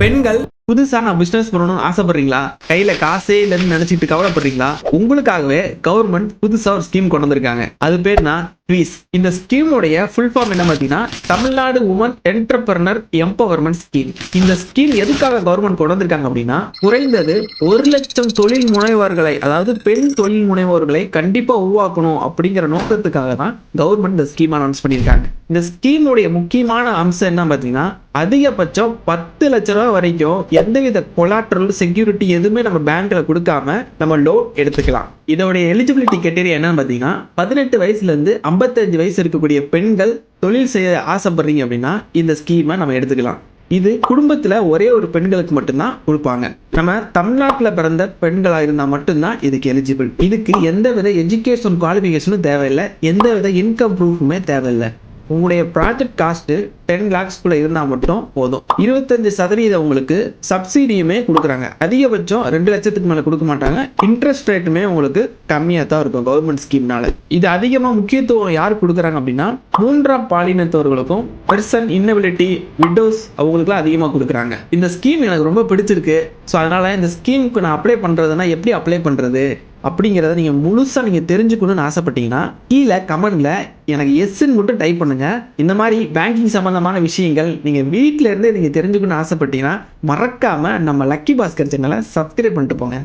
பெண்கள் புதுசா நான் பிசினஸ் பண்ணணும்னு ஆசைப்படுறீங்களா? கையில காசே இல்லன்னு நினைச்சிட்டு கவலைப்படுறீங்களா? உங்களுக்காகவே கவர்மெண்ட் புதுசா ஒரு ஸ்கீம் கொண்டு வந்திருக்காங்க. அது பேர்னா ட்வீஸ். இந்த ஸ்கீமோடைய ஃபுல் ஃபார்ம் என்ன பார்த்தீங்கன்னா, Tamil Nadu woman entrepreneur empowerment scheme. இந்த ஸ்கீம் எதுக்காக கவர்மெண்ட் கொண்டு வந்திருக்காங்க அப்படின்னா, குறைந்தது 1,00,000 தொழில் முனைவோர்களை, அதாவது பெண் தொழில் முனைவோர்களை கண்டிப்பா உருவாக்கணும் அப்படிங்கிற நோக்கத்துக்காக தான் கவர்மெண்ட் இந்த ஸ்கீம் அனௌன்ஸ் பண்ணியிருக்காங்க. இந்த ஸ்கீமுடைய முக்கியமான அம்சம் என்ன பார்த்தீங்கன்னா, அதிகபட்சம் 10 லட்ச ரூபா வரைக்கும் எந்தவித கொலாட்ரல் செக்யூரிட்டி எதுவுமே நம்ம பேங்க்ல கொடுக்காம நம்ம லோன் எடுத்துக்கலாம். இதோடைய எலிஜிபிலிட்டி கிரைட்டீரியா என்னன்னு பார்த்தீங்கன்னா, 18 வயசுல இருந்து 55 வயசு இருக்கக்கூடிய பெண்கள் தொழில் செய்ய ஆசைப்படுறீங்க அப்படின்னா இந்த ஸ்கீமை நம்ம எடுத்துக்கலாம். இது குடும்பத்துல ஒரே ஒரு பெண்களுக்கு மட்டும்தான் கொடுப்பாங்க. நம்ம தமிழ்நாட்டுல பிறந்த பெண்களா இருந்தா மட்டும்தான் இதுக்கு எலிஜிபிள். இதுக்கு எந்தவித எஜுகேஷன் குவாலிஃபிகேஷனும் தேவையில்லை, எந்தவித இன்கம் ப்ரூஃபுமே தேவையில்லை. உங்களுடைய ப்ராஜெக்ட் காஸ்ட் 10 lakhsக்குள்ள இருந்தால் மட்டும் போதும். 25% உங்களுக்கு சப்சிடியுமே கொடுக்குறாங்க. அதிகபட்சம் 2 லட்சத்துக்கு மேலே கொடுக்க மாட்டாங்க. இன்ட்ரெஸ்ட் ரேட்டுமே உங்களுக்கு கம்மியாக தான் இருக்கும் கவர்மெண்ட் ஸ்கீம்னால. இது அதிகமாக முக்கியத்துவம் யார் கொடுக்குறாங்க அப்படின்னா, மூன்றாம் பாலினத்தவர்களுக்கும், பெர்சன் இன்னபிலிட்டி, விடோஸ் அவங்களுக்குலாம் அதிகமாக கொடுக்குறாங்க. இந்த ஸ்கீம் எனக்கு ரொம்ப பிடிச்சிருக்கு. ஸோ அதனால இந்த ஸ்கீமுக்கு நான் அப்ளை பண்ணுறதுனா எப்படி அப்ளை பண்ணுறது அப்படிங்கிறத நீங்கள் முழுசாக நீங்கள் தெரிஞ்சுக்கணும்னு ஆசைப்பட்டீங்கன்னா, கீழே கமெண்ட்ல எனக்கு எஸ்ன்னு மட்டும் டைப் பண்ணுங்க. இந்த மாதிரி பேங்கிங் சம்பந்தமான விஷயங்கள் நீங்கள் வீட்டில இருந்தே நீங்கள் தெரிஞ்சுக்கணும்னு ஆசைப்பட்டீங்கன்னா, மறக்காம நம்ம லக்கி பாஸ்கர் சேனலை சப்ஸ்கிரைப் பண்ணிட்டு போங்க.